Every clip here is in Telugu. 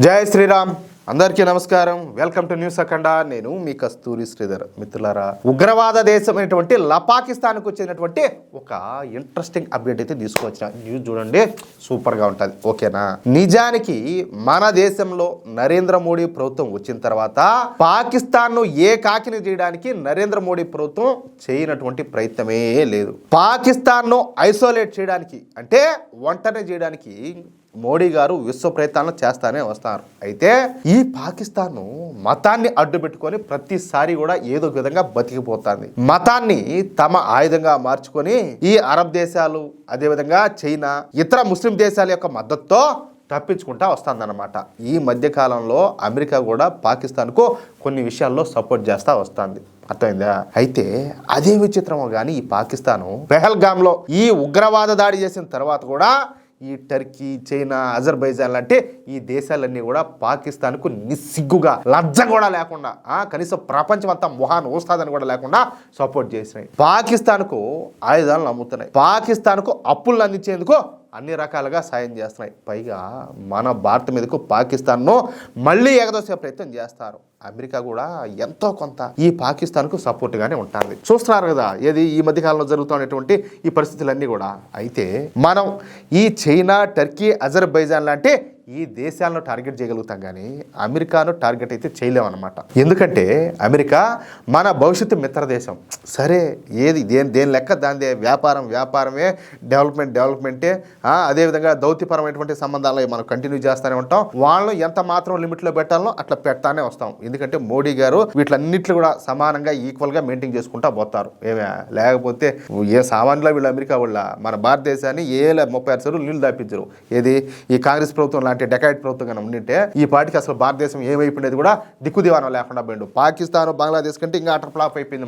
జై శ్రీరామ్. అందరికీ నమస్కారం. వెల్కమ్ టు న్యూస్ అఖండ. నేను మీ కస్తూరి శ్రీధర్. మిత్రులారా, ఉగ్రవాద దేశమైనటువంటి పాకిస్తాన్కు వచ్చినటువంటి ఒక ఇంట్రెస్టింగ్ అప్డేట్ అయితే తీసుకొచ్చిన న్యూస్ చూడండి, సూపర్గా ఉంటుంది. ఓకేనా? నిజానికి మన దేశంలో నరేంద్ర మోడీ ప్రభుత్వం వచ్చిన తర్వాత పాకిస్తాన్ను ఏకాకిని చేయడానికి నరేంద్ర మోడీ ప్రభుత్వం చేయనటువంటి ప్రయత్నమే లేదు. పాకిస్తాన్ను ఐసోలేట్ చేయడానికి అంటే ఒంటరి చేయడానికి మోడీ గారు విశ్వ ప్రయత్నాలను చేస్తానే వస్తారు. అయితే ఈ పాకిస్తాన్ మతాన్ని అడ్డు పెట్టుకొని ప్రతిసారి కూడా ఏదో విధంగా బతికిపోతుంది. మతాన్ని తమ ఆయుధంగా మార్చుకొని ఈ అరబ్ దేశాలు, అదేవిధంగా చైనా, ఇతర ముస్లిం దేశాల యొక్క మద్దతుతో తప్పించుకుంటా వస్తుందన్నమాట. ఈ మధ్యకాలంలో అమెరికా కూడా పాకిస్తాన్కు కొన్ని విషయాల్లో సపోర్ట్ చేస్తూ వస్తుంది. అర్థమైందా? అయితే అదే విచిత్రమో కానీ ఈ పాకిస్తాను పెహల్గామ్లో ఈ ఉగ్రవాద దాడి చేసిన తర్వాత కూడా ఈ టర్కీ, చైనా, అజర్బైజాన్ లాంటి ఈ దేశాలన్నీ కూడా పాకిస్తాన్కు నిస్సిగ్గుగా, లజ్జ కూడా లేకుండా, కనీసం ప్రపంచం అంతా మొహాన్ని ఊస్తాదని కూడా లేకుండా సపోర్ట్ చేసినాయి. పాకిస్తాన్కు ఆయుధాలను అమ్ముతున్నాయి. పాకిస్తాన్కు అప్పులను అందించేందుకు అన్ని రకాలుగా సాయం చేస్తున్నాయి. పైగా మన భారత మీదకు పాకిస్తాన్ను మళ్ళీ ఎగదోసే ప్రయత్నం చేస్తారు. అమెరికా కూడా ఎంతో కొంత ఈ పాకిస్తాన్కు సపోర్ట్గానే ఉంటుంది. చూస్తున్నారు కదా ఏది ఈ మధ్యకాలంలో జరుగుతున్నటువంటి ఈ పరిస్థితులన్నీ కూడా. అయితే మనం ఈ చైనా, టర్కీ, అజర్బైజాన్ లాంటి ఈ దేశాలను టార్గెట్ చేయగలుగుతాం కానీ అమెరికాను టార్గెట్ అయితే చేయలేమన్నమాట. ఎందుకంటే అమెరికా మన భవిష్యత్తు మిత్ర దేశం. సరే, ఏది దేని లెక్క దానిదే. వ్యాపారమే, డెవలప్మెంటే. అదేవిధంగా దౌత్యపరమైనటువంటి సంబంధాలు మనం కంటిన్యూ చేస్తూనే ఉంటాం. వాళ్ళను ఎంత మాత్రం లిమిట్లో పెట్టాలో అట్లా పెడతానే వస్తాం. ఎందుకంటే మోడీ గారు వీటిలన్నిట్లు కూడా సమానంగా ఈక్వల్గా మెయింటైన్ చేసుకుంటా పోతారు. లేకపోతే ఏ సామాన్యులో వీళ్ళు అమెరికా వాళ్ళ మన భారతదేశాన్ని 36 సార్లు నీళ్లు దాపించరు. ఏది ఈ కాంగ్రెస్ ప్రభుత్వం అంటే డెకాయిట్ ప్రభుత్వం ఉండింటే ఈ పార్టీకి అసలు భారతదేశం ఏమైపోయినది కూడా దిక్కుదివానం లేకుండా పోయిండు. పాకిస్తాన్, బంగ్లాదేశ్ కంటే ఇంకా అటర్ ఫ్లాప్ అయిపోయింది.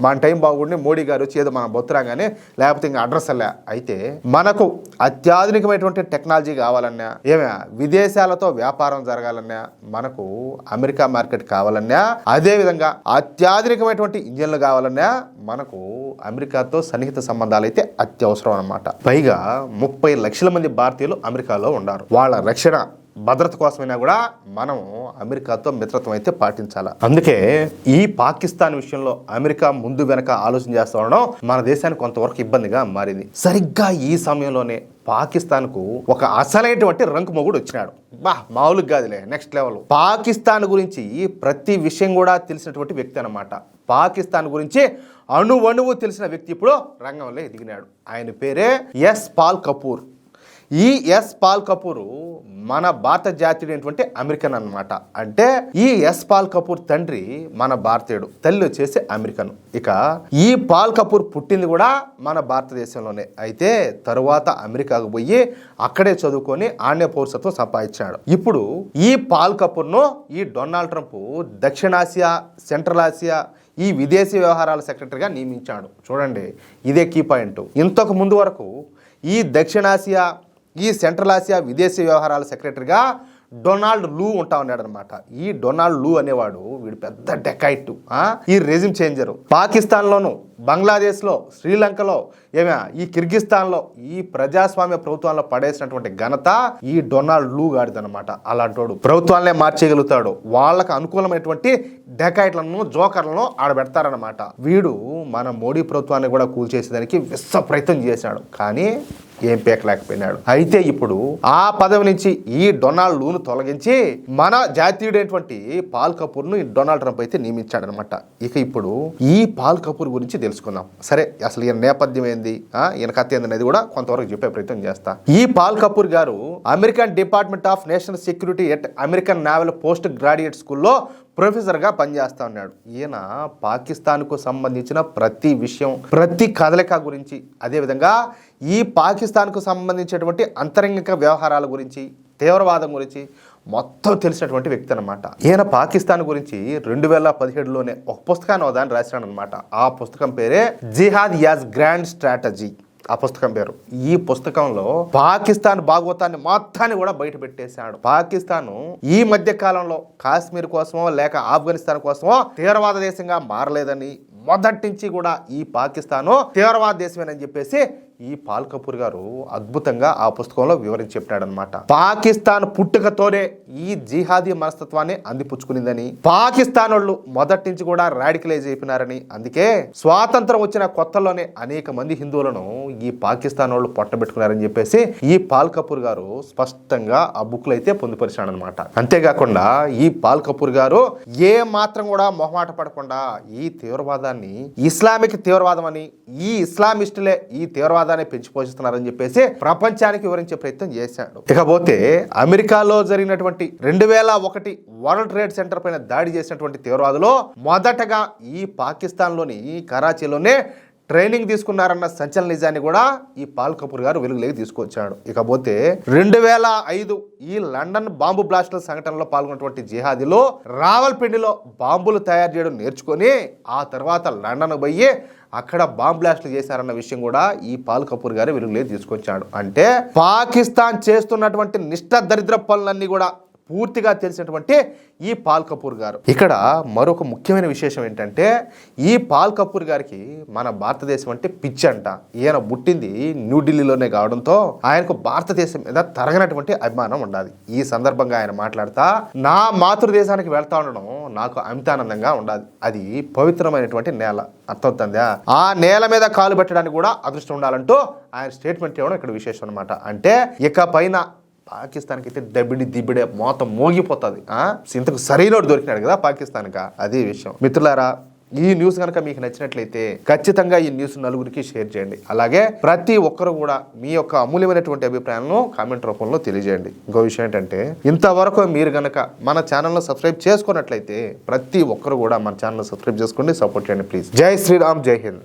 మన టైం బాగుండి మోడీ గారు వచ్చేదో మనం బొత్తురాగానే, లేకపోతే ఇంకా అడ్రస్ అలా. అయితే మనకు అత్యాధునికమైనటువంటి టెక్నాలజీ కావాలన్నా, విదేశాలతో వ్యాపారం జరగాలన్నా, మనకు అమెరికా మార్కెట్ కావాలన్నా, అదేవిధంగా అత్యాధునికమైనటువంటి ఇంజన్లు కావాలన్నా మనకు అమెరికాతో సన్నిహిత సంబంధాలు అయితే అత్యవసరం అన్నమాట. పైగా 30 లక్షల మంది భారతీయులు అమెరికాలో ఉన్నారు. వాళ్ళ రక్షణ, భద్రత కోసమైనా కూడా మనం అమెరికాతో మిత్రత్వం అయితే పాటించాలి. అందుకే ఈ పాకిస్తాన్ విషయంలో అమెరికా ముందు వెనక ఆలోచన చేస్తూ ఉండడం మన దేశానికి కొంతవరకు ఇబ్బందిగా మారింది. సరిగ్గా ఈ సమయంలోనే పాకిస్తాన్కు ఒక అసలైనటువంటి రంకు మొగుడు వచ్చినాడు. మామూలుగా కాదులే, నెక్స్ట్ లెవెల్. పాకిస్తాన్ గురించి ప్రతి విషయం కూడా తెలిసినటువంటి వ్యక్తి అన్నమాట. పాకిస్తాన్ గురించి అణువణువు తెలిసిన వ్యక్తి ఇప్పుడు రంగంలో ఎదిగినాడు. ఆయన పేరే ఎస్ పాల్ కపూర్. ఈ ఎస్ పాల్ కపూర్ మన భారత జాతీయుడైనటువంటి అమెరికన్ అన్నమాట. అంటే ఈ ఎస్ పాల్ కపూర్ తండ్రి మన భారతీయుడు, తల్లి వచ్చేసి అమెరికన్. ఇక ఈ పాల్ కపూర్ పుట్టింది కూడా మన భారతదేశంలోనే. అయితే తరువాత అమెరికాకు పోయి అక్కడే చదువుకొని ఆన్య పౌరసత్వం సంపాదించాడు. ఇప్పుడు ఈ పాల్ కపూర్ను ఈ డొనాల్డ్ ట్రంప్ దక్షిణాసియా, సెంట్రల్ ఆసియా ఈ విదేశీ వ్యవహారాల సెక్రటరీగా నియమించాడు. చూడండి, ఇదే కీ పాయింట్. ఇంతకు ముందు వరకు ఈ దక్షిణాసియా, ఈ సెంట్రల్ ఆసియా విదేశీ వ్యవహారాల సెక్రటరీగా డొనాల్డ్ లూ ఉంటా ఉన్నాడు అనమాట. ఈ డొనాల్డ్ లూ అనేవాడు వీడు పెద్ద డెకాయిట్, ఈ రెజిమ్ చేంజరు. పాకిస్తాన్లోను, బంగ్లాదేశ్లో, శ్రీలంకలో, ఈ కిర్గిస్తాన్లో ఈ ప్రజాస్వామ్య ప్రభుత్వాల్లో పడేసినటువంటి ఘనత ఈ డొనాల్డ్ లూ గాడిదనమాట. అలాంటోడు ప్రభుత్వాలనే మార్చేయగలుగుతాడు. వాళ్ళకు అనుకూలమైనటువంటి డెకాయిట్లను, జోకర్లను ఆడబెడతారనమాట. వీడు మన మోడీ ప్రభుత్వాన్ని కూడా కూల్చేసేదానికి విశ్వ ప్రయత్నం చేశాడు, కానీ ఏం పేకలేకపోయినాడు. అయితే ఇప్పుడు ఆ పదవి నుంచి ఈ డొనాల్డ్ లూను తొలగించి మన జాతీయుడైనటువంటి పాల్ కపూర్ను ఈ డొనాల్డ్ ట్రంప్ అయితే నియమించాడనమాట. ఇక ఇప్పుడు ఈ పాల్ కపూర్ గురించి తెలుసుకుందాం. సరే, అసలు ఈయన నేపథ్యం ఏంది, ఈయన కథ ఏంది అనేది కూడా కొంతవరకు చెప్పే ప్రయత్నం చేస్తా. ఈ పాల్ కపూర్ గారు American department of national security at American naval post graduate స్కూల్లో ప్రొఫెసర్గా పనిచేస్తూ ఉన్నాడు. ఈయన పాకిస్తాన్కు సంబంధించిన ప్రతి విషయం, ప్రతి కదలిక గురించి, అదేవిధంగా ఈ పాకిస్తాన్కు సంబంధించినటువంటి అంతరంగిక వ్యవహారాల గురించి, తీవ్రవాదం గురించి మొత్తం తెలిసినటువంటి వ్యక్తి అనమాట. ఈయన పాకిస్తాన్ గురించి 2017లోనే ఒక పుస్తకాన్ని దాన్ని రాసినాడు అనమాట. ఆ పుస్తకం పేరే జిహాద్ యాజ్ గ్రాండ్ స్ట్రాటజీ. ఆ పుస్తకం పేరు. ఈ పుస్తకంలో పాకిస్తాన్ భాగవతాన్ని మొత్తాన్ని కూడా బయట పెట్టేశాడు. పాకిస్తాన్ ఈ మధ్య కాలంలో కాశ్మీర్ కోసమో లేక ఆఫ్ఘనిస్తాన్ కోసమో తీవ్రవాద దేశంగా మారలేదని, మొదటి నుంచి కూడా ఈ పాకిస్తాను తీవ్రవాద దేశమేనని చెప్పేసి ఈ పాల్ కపూర్ గారు అద్భుతంగా ఆ పుస్తకంలో వివరించి చెప్పాడనమాట. పాకిస్తాన్ పుట్టుకతోనే ఈ జిహాదీ మనస్తత్వాన్ని అందిపుచ్చుకునిందని, పాకిస్తాన్ వాళ్ళు మొదటి నుంచి కూడా రాడికలైజ్ అయిపోయినారని, అందుకే స్వాతంత్రం వచ్చిన కొత్తలోనే అనేక మంది హిందువులను ఈ పాకిస్తాన్ వాళ్ళు పొట్టబెట్టుకున్నారని చెప్పేసి ఈ పాల్ కపూర్ గారు స్పష్టంగా ఆ బుక్లు అయితే పొందుపరిచాడనమాట. అంతేకాకుండా ఈ పాల్ కపూర్ గారు ఏ మాత్రం కూడా మొహమాట పడకుండా ఈ తీవ్రవాదాన్ని ఇస్లామిక్ తీవ్రవాదం అని, ఈ ఇస్లామిస్టులే ఈ తీవ్రవాదాన్ని పెంచి పోషిస్తున్నారని చెప్పేసి ప్రపంచానికి వివరించే ప్రయత్నం చేశాడు. ఇకపోతే అమెరికాలో జరిగినటువంటి 2001 వరల్డ్ ట్రేడ్ సెంటర్ పైన దాడి చేసినటువంటి తీవ్రవాదులు మొదటగా ఈ పాకిస్తాన్ లోని కరాచీలోనే ట్రైనింగ్ తీసుకున్నారన్న సంచలన నిజాన్ని కూడా ఈ పాల్ కపూర్ గారు వెలుగులోకి తీసుకొచ్చాడు. ఇకపోతే 2005 ఈ లండన్ బాంబు బ్లాస్టుల సంఘటనలో పాల్గొన్నటువంటి జిహాదీలో రావల్పిండిలో బాంబులు తయారు చేయడం నేర్చుకొని ఆ తర్వాత లండన్ పోయి అక్కడ బాంబ్ బ్లాస్టులు చేశారన్న విషయం కూడా ఈ పాల్ కపూర్ గారు వెలుగులోకి తీసుకొచ్చాడు. అంటే పాకిస్తాన్ చేస్తున్నటువంటి నిష్ఠ దరిద్ర పనులన్నీ కూడా పూర్తిగా తెలిసినటువంటి ఈ పాల్ కపూర్ గారు. ఇక్కడ మరొక ముఖ్యమైన విశేషం ఏంటంటే ఈ పాల్ కపూర్ గారికి మన భారతదేశం అంటే పిచ్చి అంట. ఈయన పుట్టింది న్యూఢిల్లీలోనే కావడంతో ఆయనకు భారతదేశం మీద తరగనటువంటి అభిమానం ఉండాలి. ఈ సందర్భంగా ఆయన మాట్లాడుతా, నా మాతృదేశానికి వెళ్తా ఉండడం నాకు అమితానందంగా ఉండాలి. అది పవిత్రమైనటువంటి నేల, అర్థమవుతుందా? ఆ నేల మీద కాలు పెట్టడానికి కూడా అదృష్టం ఉండాలంటూ ఆయన స్టేట్మెంట్ ఇవ్వడం ఇక్కడ విశేషం అనమాట. అంటే ఇక పైన పాకిస్తాన్కి అయితే దిబిడే మొత్తం మోగిపోతుంది. ఇంతకు సరైనోడు దొరికినాడు కదా పాకిస్తాన్గా, అదే విషయం. మిత్రులారా, ఈ న్యూస్ కనుక మీకు నచ్చినట్లయితే ఖచ్చితంగా ఈ న్యూస్ నలుగురికి షేర్ చేయండి. అలాగే ప్రతి ఒక్కరు కూడా మీ యొక్క అమూల్యమైనటువంటి అభిప్రాయాలను కామెంట్ రూపంలో తెలియజేయండి. ఇంకో విషయం ఏంటంటే, ఇంతవరకు మీరు కనుక మన ఛానల్ను సబ్స్క్రైబ్ చేసుకున్నట్లయితే ప్రతి ఒక్కరు కూడా మన ఛానల్ సబ్స్క్రైబ్ చేసుకోండి, సపోర్ట్ చేయండి ప్లీజ్. జై శ్రీరామ్, జై హింద్.